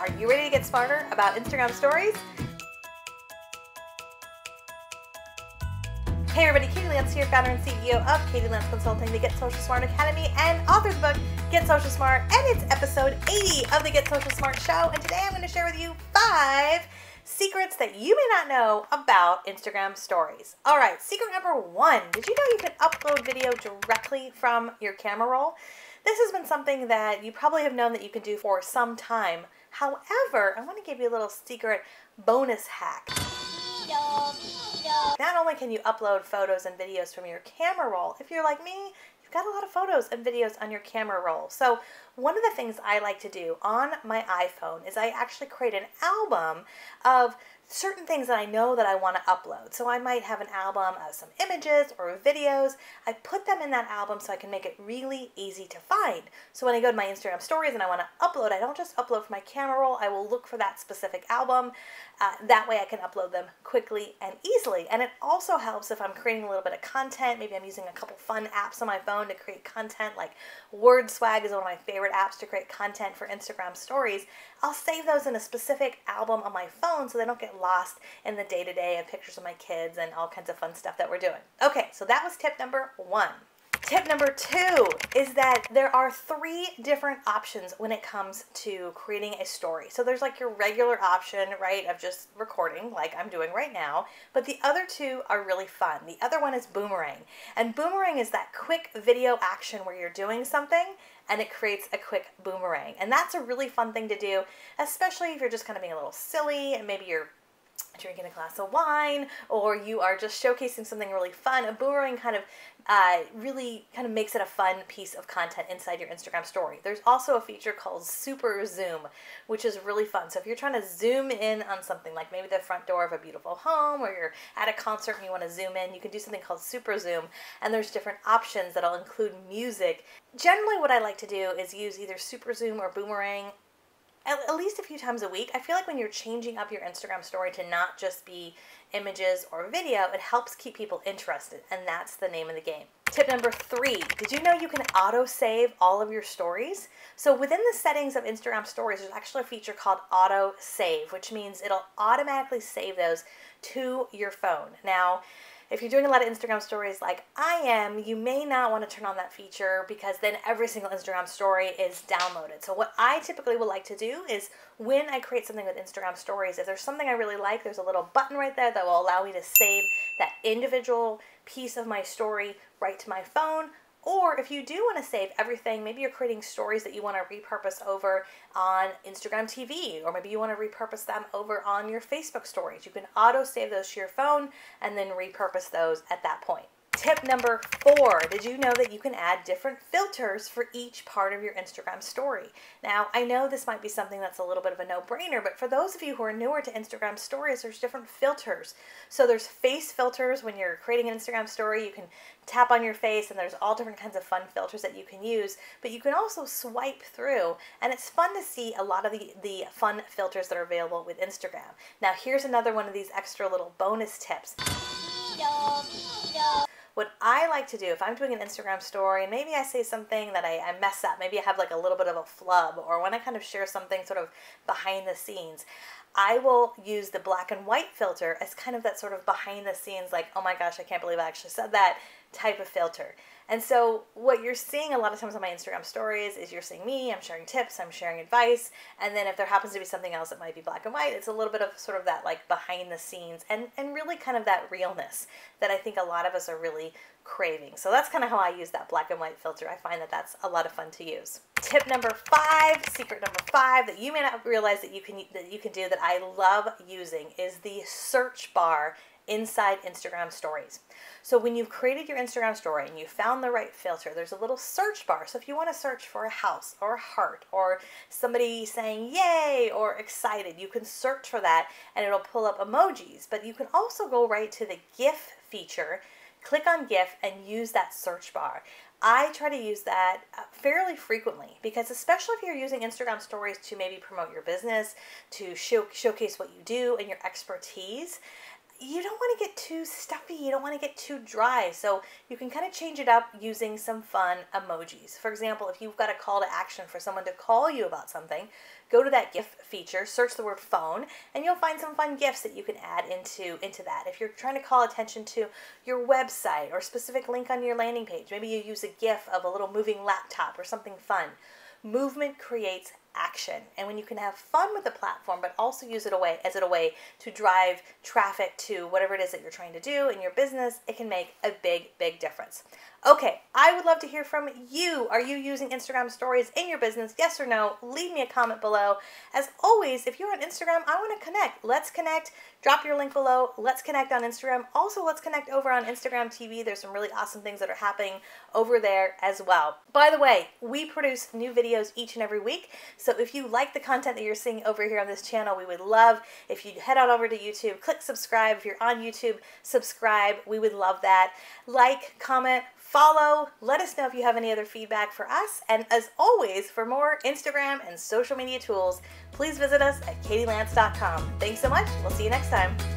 Are you ready to get smarter about Instagram stories? Hey everybody, Katie Lance here, founder and CEO of Katie Lance Consulting, the Get Social Smart Academy, and author of the book, Get Social Smart, and it's episode 80 of the Get Social Smart show, and today I'm going to share with you 5 secrets that you may not know about Instagram stories. All right, secret number 1, did you know you can upload video directly from your camera roll? This has been something that you probably have known that you can do for some time. However, I want to give you a little secret bonus hack. Not only can you upload photos and videos from your camera roll, if you're like me, you've got a lot of photos and videos on your camera roll. So one of the things I like to do on my iPhone is I actually create an album of certain things that I know that I want to upload. So I might have an album of some images or videos. I put them in that album so I can make it really easy to find. So when I go to my Instagram stories and I want to upload, I don't just upload from my camera roll. I will look for that specific album. That way I can upload them quickly and easily. And it also helps if I'm creating a little bit of content. Maybe I'm using a couple fun apps on my phone to create content, like WordSwag is one of my favorite apps to create content for Instagram stories. I'll save those in a specific album on my phone so they don't get lost in the day-to-day of pictures of my kids and all kinds of fun stuff that we're doing. Okay, so that was tip number 1. Tip number 2 is that there are 3 different options when it comes to creating a story. So there's like your regular option, right, of just recording like I'm doing right now, but the other 2 are really fun. The other one is Boomerang, and Boomerang is that quick video action where you're doing something and it creates a quick boomerang. And that's a really fun thing to do, especially if you're just kind of being a little silly and maybe you're drinking a glass of wine or you are just showcasing something really fun. A boomerang kind of really kind of makes it a fun piece of content inside your Instagram story. There's also a feature called Super Zoom, which is really fun. So if you're trying to zoom in on something like maybe the front door of a beautiful home, or you're at a concert and you want to zoom in, you can do something called Super Zoom, and there's different options that'll include music. Generally what I like to do is use either Super Zoom or Boomerang at least a few times a week. I feel like when you're changing up your Instagram story to not just be images or video, it helps keep people interested, and that's the name of the game. Tip number 3, did you know you can auto-save all of your stories? So within the settings of Instagram stories, there's actually a feature called auto-save, which means it'll automatically save those to your phone. Now, if you're doing a lot of Instagram stories like I am, you may not want to turn on that feature because then every single Instagram story is downloaded. So what I typically would like to do is when I create something with Instagram stories, if there's something I really like, there's a little button right there that will allow me to save that individual piece of my story right to my phone. Or if you do want to save everything, maybe you're creating stories that you want to repurpose over on Instagram TV, or maybe you want to repurpose them over on your Facebook stories. You can auto-save those to your phone and then repurpose those at that point. Tip number 4, did you know that you can add different filters for each part of your Instagram story? Now, I know this might be something that's a little bit of a no-brainer, but for those of you who are newer to Instagram stories, there's different filters. So there's face filters. When you're creating an Instagram story, you can tap on your face and there's all different kinds of fun filters that you can use, but you can also swipe through, and it's fun to see a lot of the fun filters that are available with Instagram. Now, here's another one of these extra little bonus tips. What I like to do, if I'm doing an Instagram story and maybe I say something that I mess up, maybe I have like a little bit of a flub, or when I kind of share something sort of behind the scenes, I will use the black and white filter as kind of that sort of behind the scenes, like, oh my gosh, I can't believe I actually said that type of filter. And so what you're seeing a lot of times on my Instagram stories is you're seeing me, I'm sharing tips, I'm sharing advice, and then if there happens to be something else that might be black and white, it's a little bit of sort of that like behind the scenes and really kind of that realness that I think a lot of us are really craving. So that's kind of how I use that black and white filter. I find that that's a lot of fun to use. Tip number 5, secret number 5 that you may not realize that you can do that I love using is the search bar inside Instagram stories. So when you've created your Instagram story and you found the right filter, there's a little search bar. So if you want to search for a house or a heart or somebody saying yay or excited, you can search for that and it'll pull up emojis. But you can also go right to the GIF feature, click on GIF, and use that search bar. I try to use that fairly frequently because especially if you're using Instagram stories to maybe promote your business, to showcase what you do and your expertise, you don't want to get too stuffy. You don't want to get too dry. So you can kind of change it up using some fun emojis. For example, if you've got a call to action for someone to call you about something, go to that GIF feature, search the word phone, and you'll find some fun GIFs that you can add into that. If you're trying to call attention to your website or a specific link on your landing page, maybe you use a GIF of a little moving laptop or something fun. Movement creates action, and when you can have fun with the platform but also use it as a way to drive traffic to whatever it is that you're trying to do in your business, it can make a big difference. Okay, I would love to hear from you. Are you using Instagram stories in your business? Yes or no? Leave me a comment below. As always, if you're on Instagram, I want to connect. Let's connect. Drop your link below. Let's connect on Instagram. Also, let's connect over on Instagram TV. There's some really awesome things that are happening over there as well. By the way, we produce new videos each and every week. So if you like the content that you're seeing over here on this channel, we would love if you head on over to YouTube, click subscribe. If you're on YouTube, subscribe. We would love that. Like, comment, follow. Let us know if you have any other feedback for us. And as always, for more Instagram and social media tools, please visit us at katielance.com. Thanks so much. We'll see you next time.